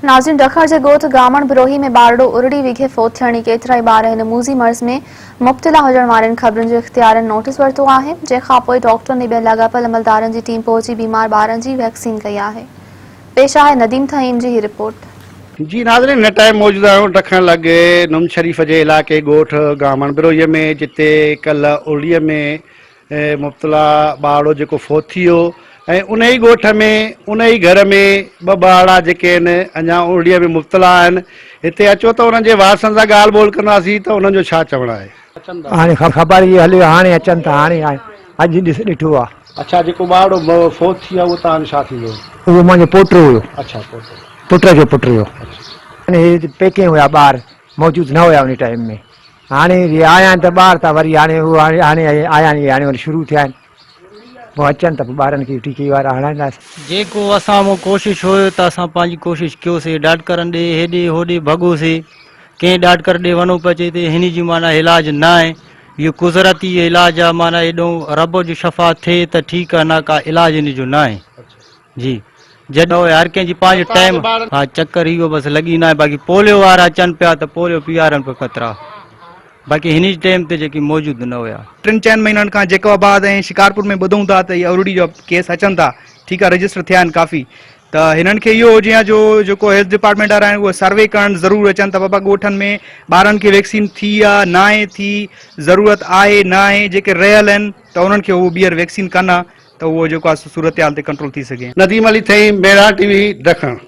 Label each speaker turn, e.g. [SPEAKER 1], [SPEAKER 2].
[SPEAKER 1] नाज़रीन, ॾखण जे ॻोठ गामण बिरोही में बारड़ो उरड़ी विघे फोत थियण केतिराई ॿार हिन मूज़ी मर्ज़ में मुब्तला हुजण वारनि ख़बरुनि जे इख़्तियारनि नोटिस वरितो आहे, जंहिंखां पोइ डॉक्टरनि ऐं ॿियनि लाॻापियल अमलदारनि जी टीम पहुची बीमार ॿारनि जी वैक्सीन कई आहे। पेश आहे नदीम थईम जी ही रिपोर्ट।
[SPEAKER 2] जी नाज़रीन, हिन टाइम मौजूद आहियूं ॾखण लॻे नुम शरीफ़ जे इलाइक़े ॻोठ गामण बिरोहीअ में, जिते कल्ह उरड़ीअ में मुब्तला ॿारड़ो जेको फोत थी वियो ऐं उन ई ॻोठ में उन ई घर में ॿ ॿारड़ा जेके आहिनि अञा उरड़ीअ में मुब्तला आहिनि। हिते अचो त उन्हनि जे वारसनि सां ॻाल्हि ॿोल कंदासीं त उन्हनि जो छा चवणु आहे।
[SPEAKER 3] हाणे ख़बर इहा हले, हाणे अचनि था, हाणे अॼु ॾिठो आहे।
[SPEAKER 2] अच्छा, जेको ॿारड़ो फोत थी वियो उहो तव्हांजो छा थींदो?
[SPEAKER 3] उहो मुंहिंजो पोटो हुयो।
[SPEAKER 2] अच्छा,
[SPEAKER 3] पुट जो पुटु हुयो। पेके हुया, ॿार मौजूदु न हुया उन टाइम में। हाणे आया आहिनि त ॿार त वरी हाणे हाणे आया आहिनि, हाणे वरी शुरू थिया आहिनि, पोइ अचनि त पोइ ॿारनि खे टीके वारा हणाईंदासीं।
[SPEAKER 4] जेको असां मूं कोशिशि हुयो त असां पंहिंजी कोशिशि कयोसीं, डॉक्टरनि ॾे हेॾे होॾे भॻोसीं, कंहिं डॉक्टर ॾे वञो पियो चए त हिन जी माना इलाजु न आहे, इहो कुदरती इलाजु आहे, माना एॾो रब जो शफ़ा थिए त ठीकु आहे, न का इलाजु इन जो न आहे। जी जॾहिं हर कंहिंजी पंहिंजो टाइम, हा चक्कर इहो बसि लॻी न आहे। बाक़ी पोलियो वारा अचनि पिया त पोलियो पीआरनि पिया ख़तरा, बाक़ी हिन टाइम ते जेकी मौजूदु न हुया।
[SPEAKER 5] 3-4 महीननि खां जैकोबाद ऐं शिकारपुर में ॿुधूं था त इहा उरड़ी जो केस अचनि था, ठीकु आहे, रजिस्टर थिया आहिनि काफ़ी, त हिननि खे इहो हुजे जो जेको हेल्थ डिपार्टमेंट वारा आहिनि उहे सर्वे करणु ज़रूरु अचनि त बाबा ॻोठनि में ॿारनि खे वैक्सीन थी आहे न आहे, थी ज़रूरत आहे न आहे, जेके रहियल आहिनि त उन्हनि खे उहो ॿीहर वैक्सीन कनि त उहो जेको आहे सूरत हाल ते कंट्रोल थी सघे।
[SPEAKER 2] नदीम अली थई, मेरा टीवी ॾखण।